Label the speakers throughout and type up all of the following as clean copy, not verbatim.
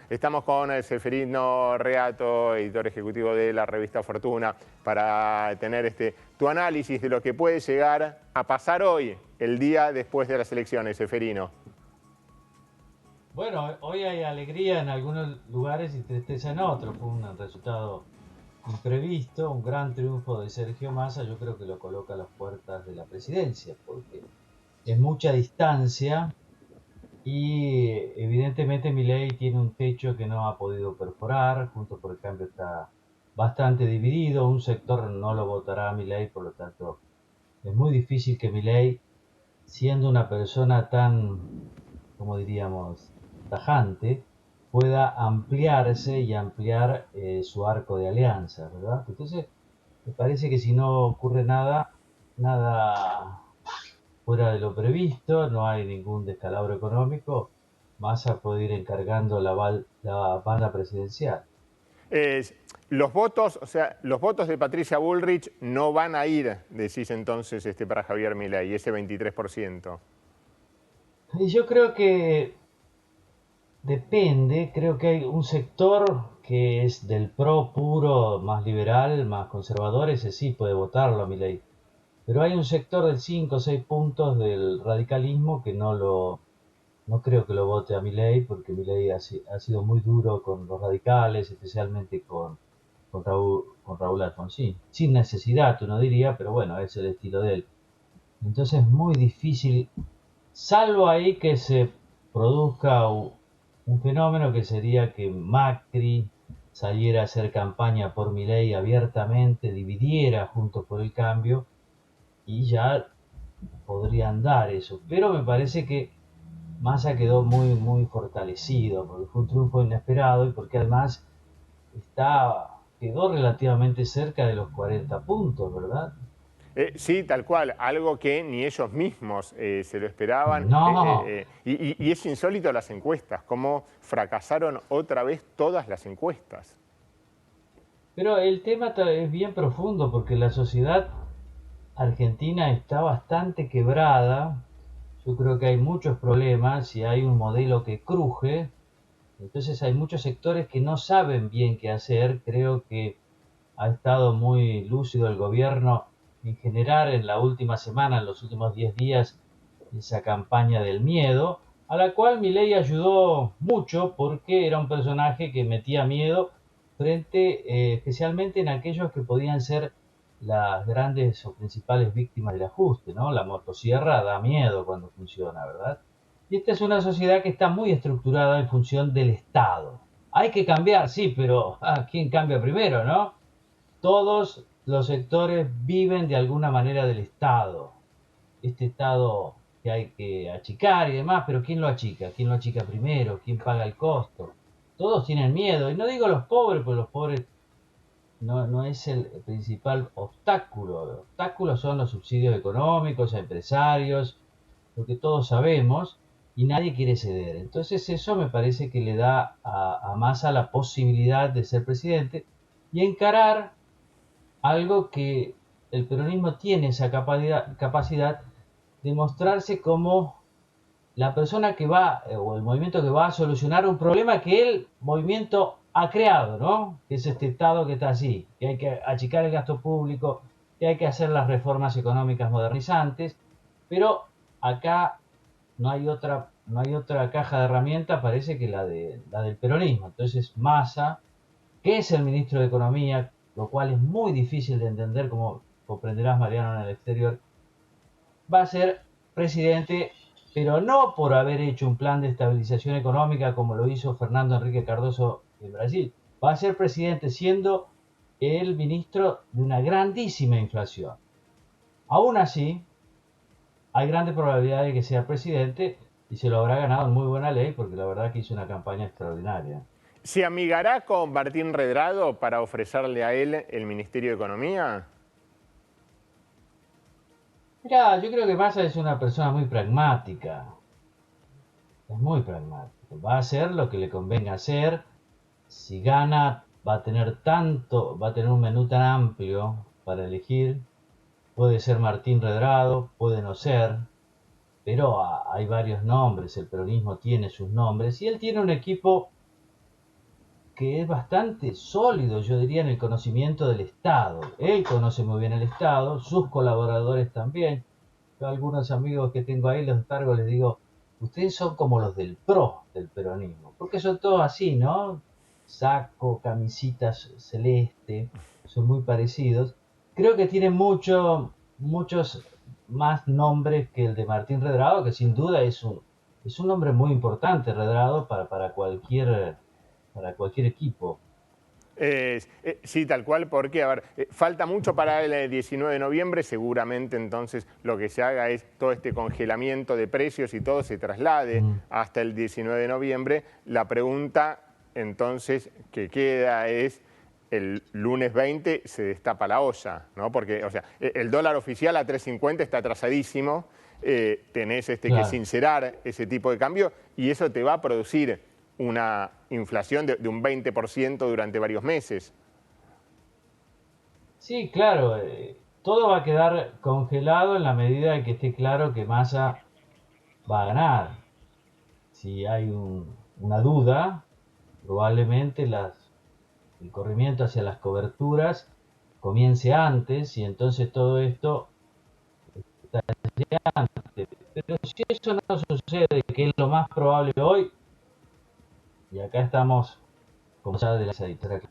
Speaker 1: Estamos con Seferino Reato, editor ejecutivo de la revista Fortuna, para tener tu análisis de lo que puede llegar a pasar hoy, el día después de las elecciones, Seferino.
Speaker 2: Bueno, hoy hay alegría en algunos lugares y tristeza en otros. Fue un resultado imprevisto, un gran triunfo de Sergio Massa. Yo creo que lo coloca a las puertas de la presidencia, porque es mucha distancia y evidentemente Milei tiene un techo que no ha podido perforar. Juntos por el Cambio está bastante dividido. Un sector no lo votará a Milei, por lo tanto es muy difícil que Milei, siendo una persona tan, como diríamos, tajante, pueda ampliarse y ampliar su arco de alianza, ¿verdad? Entonces, me parece que si no ocurre nada fuera de lo previsto, no hay ningún descalabro económico, Massa puede ir encargando la banda presidencial.
Speaker 1: Los votos, o sea, los votos de Patricia Bullrich no van a ir, decís entonces, para Javier Milei, ese 23%.
Speaker 2: Y yo creo que depende, creo que hay un sector que es del pro puro, más liberal, más conservador, ese sí puede votarlo a Milei. Pero hay un sector de 5 o 6 puntos del radicalismo que no creo que lo vote a Milei, porque Milei ha sido muy duro con los radicales, especialmente con Raúl Alfonsín. Sin necesidad, uno diría, pero bueno, es el estilo de él. Entonces es muy difícil, salvo ahí que se produzca un fenómeno que sería que Macri saliera a hacer campaña por Milei abiertamente, dividiera Juntos por el Cambio y ya podría andar eso. Pero me parece que Massa quedó muy fortalecido porque fue un triunfo inesperado y porque además quedó relativamente cerca de los 40 puntos, ¿verdad?
Speaker 1: Sí, tal cual, algo que ni ellos mismos se lo esperaban.
Speaker 2: No,
Speaker 1: Y es insólito las encuestas, cómo fracasaron otra vez todas las encuestas.
Speaker 2: pero el tema es bien profundo porque la sociedad argentina está bastante quebrada. Yo creo que hay muchos problemas y hay un modelo que cruje. Entonces hay muchos sectores que no saben bien qué hacer. Creo que ha estado muy lúcido el gobierno en generar en la última semana, en los últimos 10 días, esa campaña del miedo, a la cual Milei ayudó mucho porque era un personaje que metía miedo frente, especialmente en aquellos que podían ser las grandes o principales víctimas del ajuste, ¿no? La motosierra da miedo cuando funciona, ¿verdad? Y esta es una sociedad que está muy estructurada en función del Estado. Hay que cambiar, sí, pero ¿quién cambia primero, no? Todos los sectores viven de alguna manera del Estado. Este Estado que hay que achicar y demás, pero ¿quién lo achica? ¿Quién lo achica primero? ¿Quién paga el costo? Todos tienen miedo. Y no digo los pobres, porque los pobres no es el principal obstáculo. El obstáculo son los subsidios económicos a empresarios, lo que todos sabemos, y nadie quiere ceder. Entonces eso me parece que le da a Massa la posibilidad de ser presidente y encarar algo que el peronismo tiene esa capacidad de mostrarse como la persona que va, o el movimiento que va a solucionar un problema que el movimiento ha creado, ¿no? Que es este Estado que está así, que hay que achicar el gasto público, que hay que hacer las reformas económicas modernizantes, pero acá no hay otra caja de herramientas, parece que la del peronismo. Entonces, Massa, que es el ministro de Economía, lo cual es muy difícil de entender, como comprenderás, Mariano, en el exterior, va a ser presidente, pero no por haber hecho un plan de estabilización económica como lo hizo Fernando Enrique Cardoso en Brasil. Va a ser presidente siendo el ministro de una grandísima inflación. Aún así, hay grandes probabilidades de que sea presidente y se lo habrá ganado en muy buena ley porque la verdad que hizo una campaña extraordinaria.
Speaker 1: ¿Se amigará con Martín Redrado para ofrecerle a él el Ministerio de Economía?
Speaker 2: Mira, yo creo que Massa es una persona muy pragmática, es muy pragmático. Va a hacer lo que le convenga hacer. Si gana, va a tener un menú tan amplio para elegir. Puede ser Martín Redrado, puede no ser, pero hay varios nombres. El peronismo tiene sus nombres y él tiene un equipo que es bastante sólido, yo diría, en el conocimiento del Estado. Él conoce muy bien el Estado, sus colaboradores también. Yo a algunos amigos que tengo ahí los cargo les digo, ustedes son como los del PRO, del peronismo, porque son todos así, ¿no? Saco, camisetas celeste, son muy parecidos. Creo que tienen muchos más nombres que el de Martín Redrado, que sin duda es un nombre muy importante, Redrado, para cualquier equipo.
Speaker 1: Sí, tal cual, porque, a ver, falta mucho para el 19 de noviembre, seguramente entonces lo que se haga es todo este congelamiento de precios y todo se traslade hasta el 19 de noviembre. La pregunta entonces que queda es, el lunes 20 se destapa la olla, ¿no? Porque, o sea, el dólar oficial a 3.50 está atrasadísimo, tenés que
Speaker 2: Claro.
Speaker 1: sincerar ese tipo de cambio y eso te va a producir una inflación de un 20% durante varios meses.
Speaker 2: Sí, claro, todo va a quedar congelado en la medida en que esté claro que Massa va a ganar. Si hay una duda, probablemente el corrimiento hacia las coberturas comience antes y entonces todo esto estaría antes. Pero si eso no sucede, que es lo más probable hoy, y acá estamos como ya de la editorial.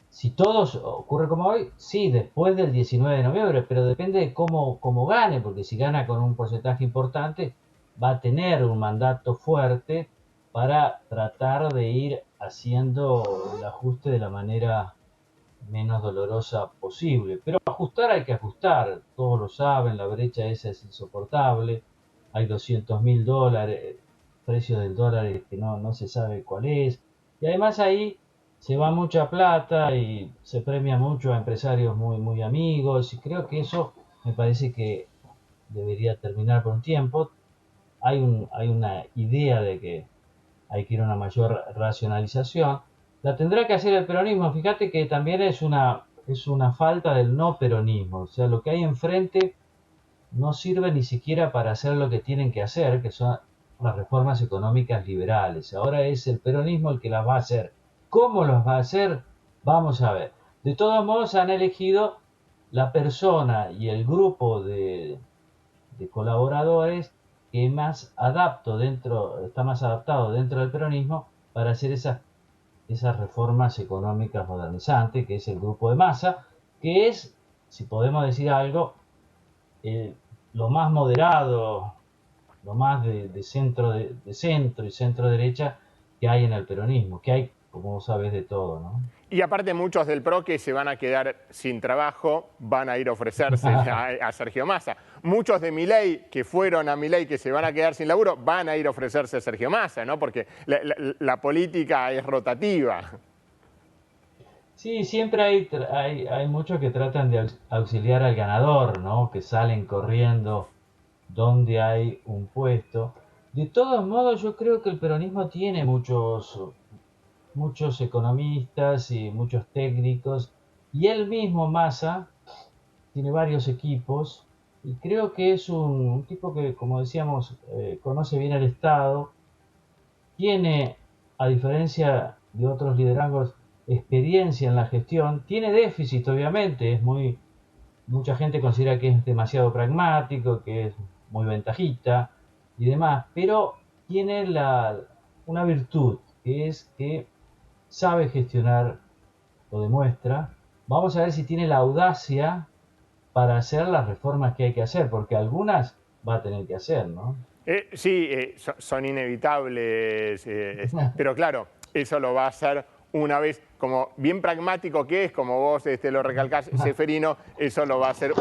Speaker 2: Si todo ocurre como hoy, sí, después del 19 de noviembre, pero depende de cómo gane, porque si gana con un porcentaje importante, va a tener un mandato fuerte para tratar de ir haciendo el ajuste de la manera menos dolorosa posible. Pero ajustar hay que ajustar, todos lo saben, la brecha esa es insoportable, hay $200.000, precio del dólar que no se sabe cuál es, y además ahí se va mucha plata y se premia mucho a empresarios muy amigos, y creo que eso me parece que debería terminar por un tiempo. Hay una idea de que hay que ir a una mayor racionalización. La tendrá que hacer el peronismo. Fíjate que también es una falta del no peronismo. O sea, lo que hay enfrente no sirve ni siquiera para hacer lo que tienen que hacer, que son las reformas económicas liberales. Ahora es el peronismo el que las va a hacer. ¿Cómo las va a hacer? Vamos a ver. De todos modos, han elegido la persona y el grupo de colaboradores que está más adaptado dentro del peronismo para hacer esas reformas económicas modernizantes, que es el grupo de Massa, que es, si podemos decir algo, eh, lo más moderado, lo más de centro y centro derecha que hay en el peronismo, que hay, como vos sabés, de todo, ¿no?
Speaker 1: Y aparte muchos del PRO que se van a quedar sin trabajo van a ir a ofrecerse a Sergio Massa. Muchos de Milei que fueron a Milei que se van a quedar sin laburo van a ir a ofrecerse a Sergio Massa, ¿no? Porque la política es rotativa.
Speaker 2: Sí, siempre hay muchos que tratan de auxiliar al ganador, ¿no? Que salen corriendo donde hay un puesto. De todos modos, yo creo que el peronismo tiene muchos economistas y muchos técnicos, y él mismo, Massa, tiene varios equipos, y creo que es un tipo que, como decíamos, conoce bien el Estado, tiene, a diferencia de otros liderazgos, experiencia en la gestión, tiene déficit, obviamente, mucha gente considera que es demasiado pragmático, que es muy ventajista y demás, pero tiene una virtud, que es que sabe gestionar, lo demuestra. Vamos a ver si tiene la audacia para hacer las reformas que hay que hacer, porque algunas va a tener que hacer, ¿no?
Speaker 1: Sí, son inevitables, pero claro, eso lo va a hacer una vez, como bien pragmático que es, como vos lo recalcás, Ceferino, eso lo va a hacer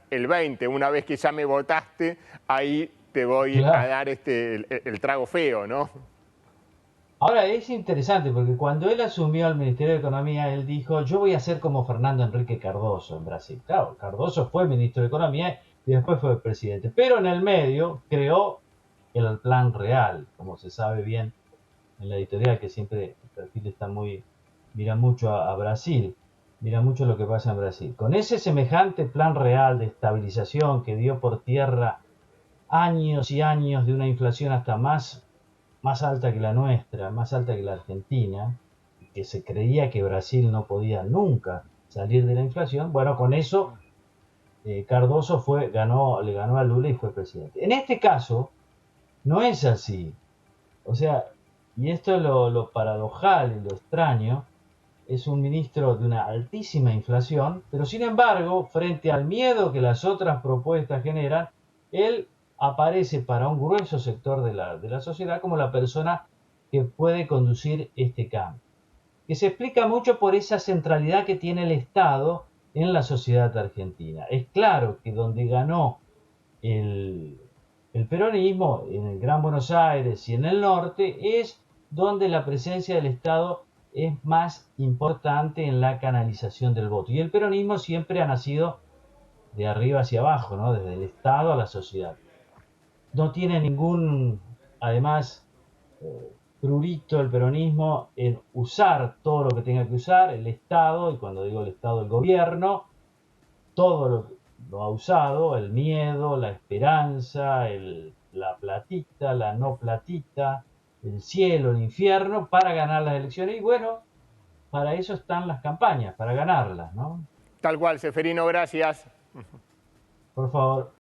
Speaker 1: el 20, una vez que ya me votaste, ahí te voy a
Speaker 2: Claro.
Speaker 1: dar el trago feo, ¿no?
Speaker 2: Ahora es interesante porque cuando él asumió el Ministerio de Economía, él dijo, yo voy a ser como Fernando Enrique Cardoso en Brasil. Claro, Cardoso fue ministro de Economía y después fue presidente, pero en el medio creó el Plan Real, como se sabe bien en la editorial, que siempre el perfil está mira mucho a Brasil, mira mucho lo que pasa en Brasil. Con ese semejante Plan Real de estabilización que dio por tierra años y años de una inflación hasta más alta que la nuestra, más alta que la Argentina, que se creía que Brasil no podía nunca salir de la inflación, bueno, con eso Cardoso le ganó a Lula y fue presidente. En este caso, no es así. O sea, y esto es lo paradojal y lo extraño, es un ministro de una altísima inflación, pero sin embargo, frente al miedo que las otras propuestas generan, él aparece para un grueso sector de la sociedad como la persona que puede conducir este cambio, que se explica mucho por esa centralidad que tiene el Estado en la sociedad argentina. Es claro que donde ganó el, el peronismo, en el Gran Buenos Aires y en el norte, es donde la presencia del Estado es más importante en la canalización del voto. Y el peronismo siempre ha nacido de arriba hacia abajo, ¿no? Desde el Estado a la sociedad. No tiene ningún, además, prurito el peronismo en usar todo lo que tenga que usar, el Estado, y cuando digo el Estado, el gobierno, todo lo ha usado, el miedo, la esperanza, la platita, la no platita, el cielo, el infierno, para ganar las elecciones. Y bueno, para eso están las campañas, para ganarlas, ¿no?
Speaker 1: Tal cual, Seferino, gracias.
Speaker 2: Por favor.